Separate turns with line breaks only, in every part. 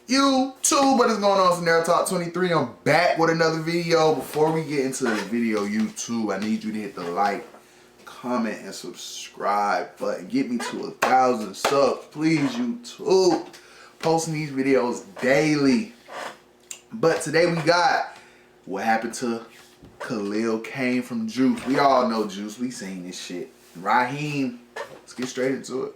YouTube, what is going on? Scenario Talk 23. I'm back with another video. Before we get into the video, YouTube, I need you to hit the like, comment, and subscribe button. Get me to 1,000 subs, please, YouTube. Posting these videos daily. But today we got what happened to Khalil Kain from Juice. We all know Juice. We seen this shit. Raheem, let's get straight into it.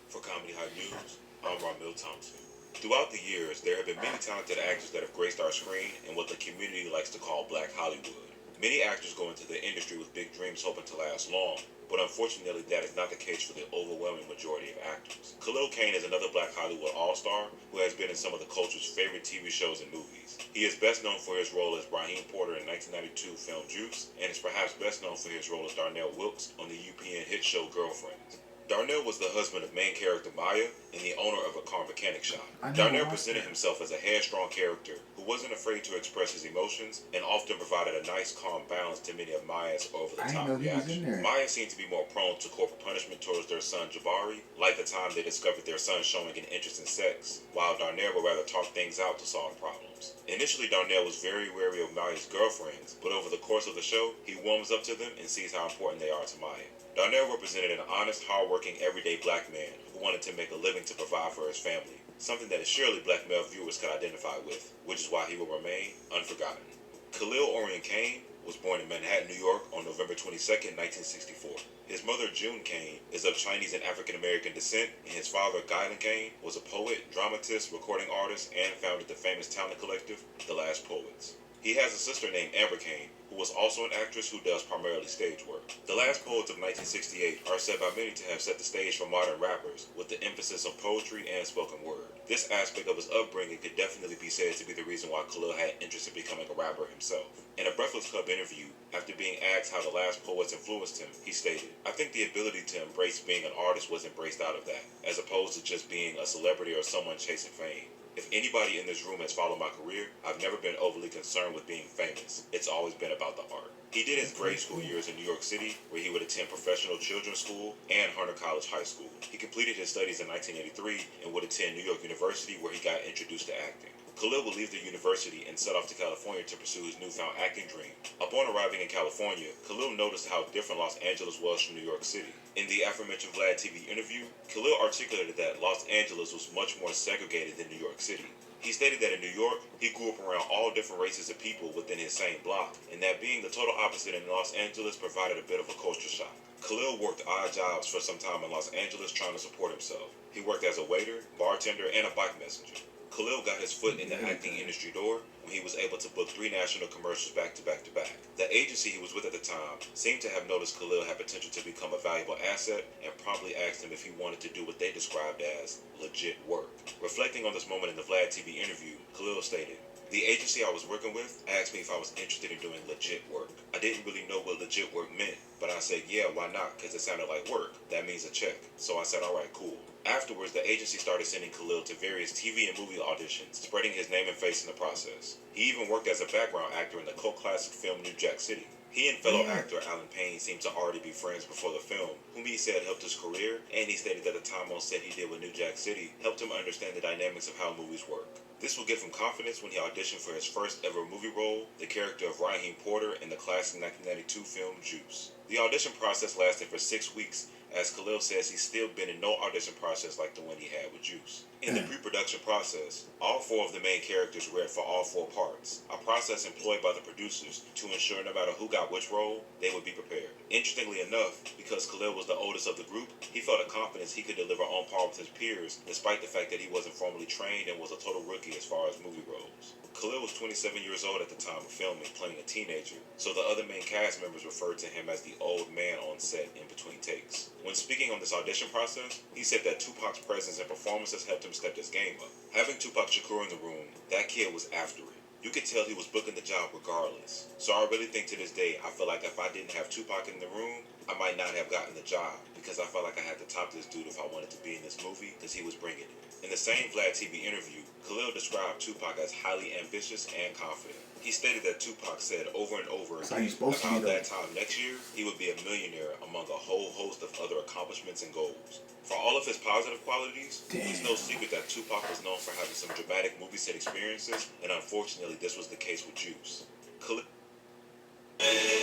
For Comedy Hot News, I'm Ramil Thompson. Throughout the years, there have been many talented actors that have graced our screen in what the community likes to call Black Hollywood. Many actors go into the industry with big dreams hoping to last long, but unfortunately that is not the case for the overwhelming majority of actors. Khalil Kain is another Black Hollywood all-star who has been in some of the culture's favorite TV shows and movies. He is best known for his role as Raheem Porter in 1992 film Juice, and is perhaps best known for his role as Darnell Wilkes on the UPN hit show Girlfriends. Darnell was the husband of main character Maya and the owner of a car mechanic shop. Darnell presented himself as a headstrong character who wasn't afraid to express his emotions and often provided a nice calm balance to many of Maya's over-the-top reactions. Maya seemed to be more prone to corporal punishment towards their son Jabari, like the time they discovered their son showing an interest in sex, while Darnell would rather talk things out to solve problems. Initially, Darnell was very wary of Maya's girlfriends, but over the course of the show, he warms up to them and sees how important they are to Maya. Darnell represented an honest, hard-working, everyday black man who wanted to make a living to provide for his family, something that surely black male viewers could identify with, which is why he will remain unforgotten. Khalil Orion Kain was born in Manhattan, New York on November 22, 1964. His mother, June Kain, is of Chinese and African-American descent, and his father, Khalil Kain, was a poet, dramatist, recording artist, and founded the famous talent collective, The Last Poets. He has a sister named Amber Kain, who was also an actress who does primarily stage work. The Last Poets of 1968 are said by many to have set the stage for modern rappers, with the emphasis on poetry and spoken word. This aspect of his upbringing could definitely be said to be the reason why Khalil had interest in becoming a rapper himself. In a Breakfast Club interview, after being asked how The Last Poets influenced him, he stated, "I think the ability to embrace being an artist was embraced out of that, as opposed to just being a celebrity or someone chasing fame. If anybody in this room has followed my career, I've never been overly concerned with being famous. It's always been about the art." He did his grade school years in New York City, where he would attend Professional Children's School and Hunter College High School. He completed his studies in 1983 and would attend New York University, where he got introduced to acting. Khalil would leave the university and set off to California to pursue his newfound acting dream. Upon arriving in California, Khalil noticed how different Los Angeles was from New York City. In the aforementioned Vlad TV interview, Khalil articulated that Los Angeles was much more segregated than New York City. He stated that in New York, he grew up around all different races of people within his same block, and that being the total opposite in Los Angeles provided a bit of a culture shock. Khalil worked odd jobs for some time in Los Angeles trying to support himself. He worked as a waiter, bartender, and a bike messenger. Khalil got his foot in the acting industry door when he was able to book 3 national commercials back to back to back. The agency he was with at the time seemed to have noticed Khalil had potential to become a valuable asset and promptly asked him if he wanted to do what they described as legit work. Reflecting on this moment in the Vlad TV interview, Khalil stated, "The agency I was working with asked me if I was interested in doing legit work. I didn't really know what legit work meant, but I said, yeah, why not, because it sounded like work. That means a check. So I said, all right, cool." Afterwards, the agency started sending Khalil to various TV and movie auditions, spreading his name and face in the process. He even worked as a background actor in the cult classic film New Jack City. He and fellow actor Alan Payne seemed to already be friends before the film, whom he said helped his career, and he stated that the time on set he did with New Jack City helped him understand the dynamics of how movies work. This will give him confidence when he auditioned for his first ever movie role, the character of Raheem Porter in the classic 1992 film Juice. The audition process lasted for 6 weeks, as Khalil says he's still been in no audition process like the one he had with Juice. In the pre-production process, all 4 of the main characters read for all 4 parts, a process employed by the producers to ensure no matter who got which role, they would be prepared. Interestingly enough, because Khalil was the oldest of the group, he felt a confidence he could deliver on par with his peers, despite the fact that he wasn't formally trained and was a total rookie as far as movie roles. Khalil was 27 years old at the time of filming, playing a teenager, so the other main cast members referred to him as the old man on set in between takes. When speaking on this audition process, he said that Tupac's presence and performances helped him step his game up. Having Tupac Shakur in the room, that kid was after it. You could tell he was booking the job regardless. So I really think to this day, I feel like if I didn't have Tupac in the room, I might not have gotten the job, because I felt like I had to top this dude if I wanted to be in this movie, because he was bringing it. In the same Vlad TV interview, Khalil described Tupac as highly ambitious and confident. He stated that Tupac said over and over again about that time next year, he would be a millionaire among a whole host of other accomplishments and goals. For all of his positive qualities, it's no secret that Tupac was known for having some dramatic movie set experiences, and unfortunately this was the case with Juice. Khalil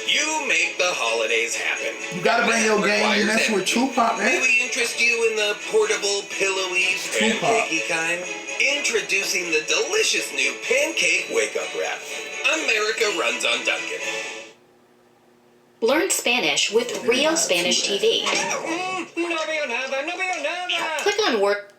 You make the holidays happen.
You gotta bring your game. You messing with Tupac, man.
May we interest you in the portable, pillowy, pancakey kind? Introducing the delicious new Pancake Wake-Up Wrap. America runs on Dunkin'.
Learn Spanish with Rio Spanish TV. Click on work.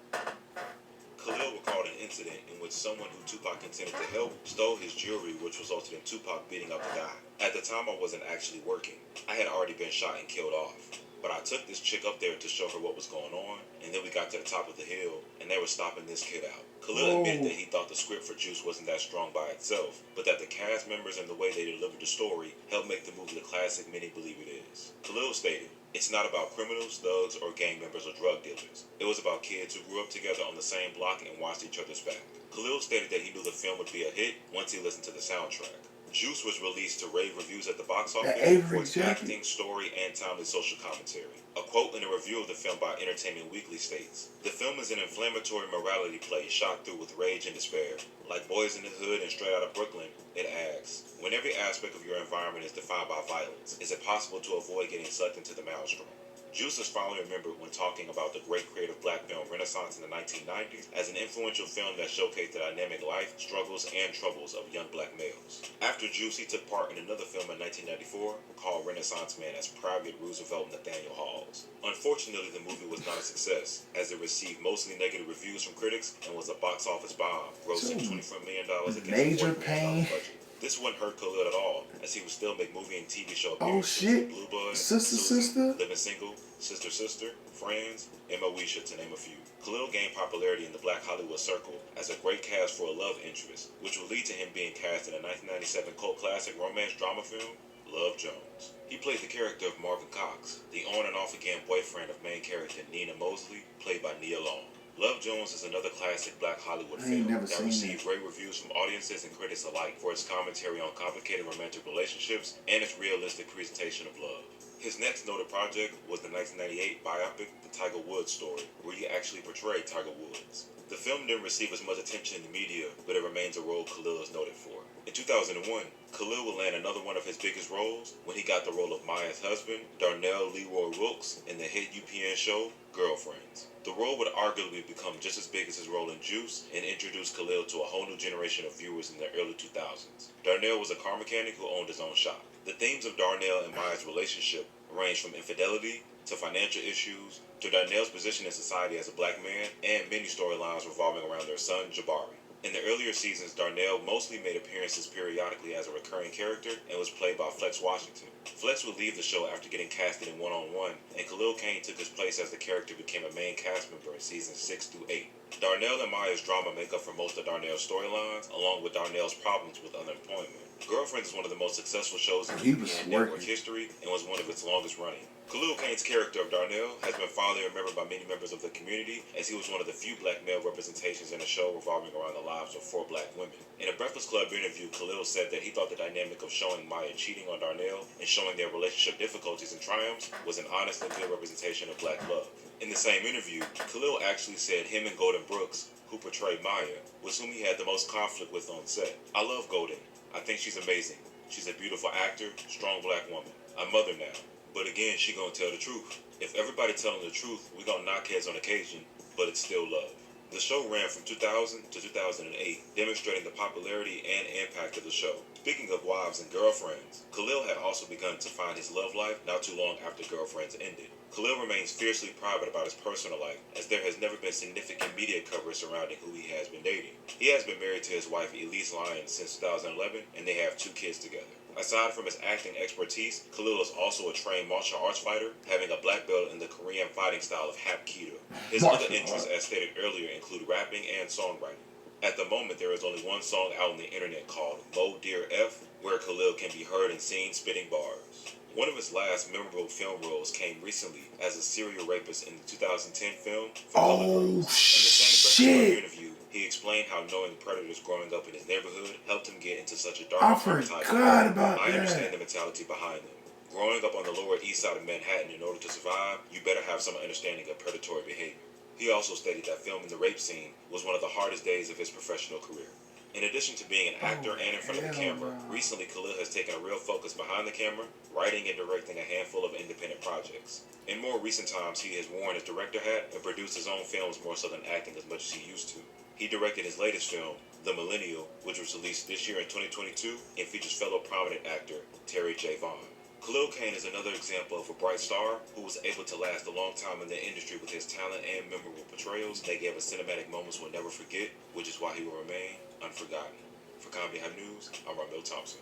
Khalil recalled an incident in which someone who Tupac intended to help stole his jewelry, which resulted in Tupac beating up the guy. At the time, I wasn't actually working. I had already been shot and killed off. But I took this chick up there to show her what was going on, and then we got to the top of the hill, and they were stopping this kid out. Khalil admitted that he thought the script for Juice wasn't that strong by itself, but that the cast members and the way they delivered the story helped make the movie the classic many believe it is. Khalil stated, "It's not about criminals, thugs, or gang members or drug dealers. It was about kids who grew up together on the same block and watched each other's back." Khalil stated that he knew the film would be a hit once he listened to the soundtrack. Juice was released to rave reviews at the box office for its acting, story, and timely social commentary. A quote in a review of the film by Entertainment Weekly states, "The film is an inflammatory morality play shot through with rage and despair. Like Boys in the Hood and Straight Outta Brooklyn, it asks, when every aspect of your environment is defined by violence, is it possible to avoid getting sucked into the maelstrom?" Juice is fondly remembered when talking about the great creative black film renaissance in the 1990s as an influential film that showcased the dynamic life, struggles, and troubles of young black males. After Juice, he took part in another film in 1994 called Renaissance Man as Private Roosevelt Nathaniel Halls. Unfortunately, the movie was not a success, as it received mostly negative reviews from critics and was a box office bomb, grossing $24 million against a $40 million budget. This wouldn't hurt Khalil at all, as he would still make movie and TV show appearances with Blue Bud,
Sister,
Living Single, Sister, Friends, and Moesha, to name a few. Khalil gained popularity in the Black Hollywood circle as a great cast for a love interest, which would lead to him being cast in a 1997 cult classic romance drama film, Love Jones. He played the character of Marvin Cox, the on and off again boyfriend of main character Nina Mosley, played by Nia Long. Love Jones is another classic Black Hollywood film that received great reviews from audiences and critics alike for its commentary on complicated romantic relationships and its realistic presentation of love. His next noted project was the 1998 biopic The Tiger Woods Story, where he actually portrayed Tiger Woods. The film didn't receive as much attention in the media, but it remains a role Khalil is noted for. In 2001, Khalil would land another one of his biggest roles when he got the role of Maya's husband, Darnell Leroy Wilkes, in the hit UPN show, Girlfriends. The role would arguably become just as big as his role in Juice and introduce Khalil to a whole new generation of viewers in the early 2000s. Darnell was a car mechanic who owned his own shop. The themes of Darnell and Maya's relationship ranged from infidelity to financial issues to Darnell's position in society as a black man and many storylines revolving around their son, Jabari. In the earlier seasons, Darnell mostly made appearances periodically as a recurring character and was played by Flex Washington. Flex would leave the show after getting casted in One-on-One, and Khalil Kain took his place as the character became a main cast member in seasons 6 through 8. Darnell and Maya's drama make up for most of Darnell's storylines, along with Darnell's problems with unemployment. Girlfriends is one of the most successful shows in UPN network history and was one of its longest running. Khalil Kain's character of Darnell has been fondly remembered by many members of the community, as he was one of the few black male representations in a show revolving around the lives of 4 black women. In a Breakfast Club interview, Khalil said that he thought the dynamic of showing Maya cheating on Darnell and showing their relationship difficulties and triumphs was an honest and good representation of black love. In the same interview, Khalil actually said him and Golden Brooks, who portrayed Maya, was whom he had the most conflict with on set. "I love Golden. I think she's amazing. She's a beautiful actor, strong black woman. I'm mother now. But again, she gonna tell the truth. If everybody telling the truth, we gonna knock heads on occasion, but it's still love." The show ran from 2000 to 2008, demonstrating the popularity and impact of the show. Speaking of wives and girlfriends, Khalil had also begun to find his love life not too long after Girlfriends ended. Khalil remains fiercely private about his personal life, as there has never been significant media coverage surrounding who he has been dating. He has been married to his wife Elise Lyons since 2011, and they have 2 kids together. Aside from his acting expertise, Khalil is also a trained martial arts fighter, having a black belt in the Korean fighting style of Hapkido. His other interests, as stated earlier, include rapping and songwriting. At the moment, there is only one song out on the internet called Mo Dear F, where Khalil can be heard and seen spitting bars. One of his last memorable film roles came recently as a serial rapist in the 2010 film For Color Girls. In the same Breakfast interview, he explained how knowing predators growing up in his neighborhood helped him get into such a dark archetype. I understand the mentality behind them. Growing up on the Lower East Side of Manhattan, in order to survive, you better have some understanding of predatory behavior. He also stated that filming the rape scene was one of the hardest days of his professional career. In addition to being an actor and in front of the camera, recently Khalil has taken a real focus behind the camera, writing and directing a handful of independent projects. In more recent times, he has worn his director hat and produced his own films more so than acting as much as he used to. He directed his latest film, The Millennial, which was released this year in 2022 and features fellow prominent actor Terry J. Vaughn. Khalil Kain is another example of a bright star who was able to last a long time in the industry with his talent and memorable portrayals that gave us cinematic moments we'll never forget, which is why he will remain unforgotten. For Comedy High News, I'm Ramil Thompson.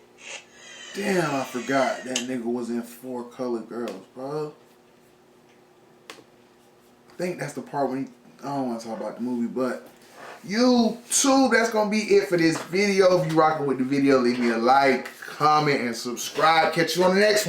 Damn, I forgot that nigga was in 4 Colored Girls, bro. I think that's the part when I don't want to talk about the movie, but YouTube, that's going to be it for this video. If you rocking with the video, leave me a like, comment, and subscribe. Catch you on the next one.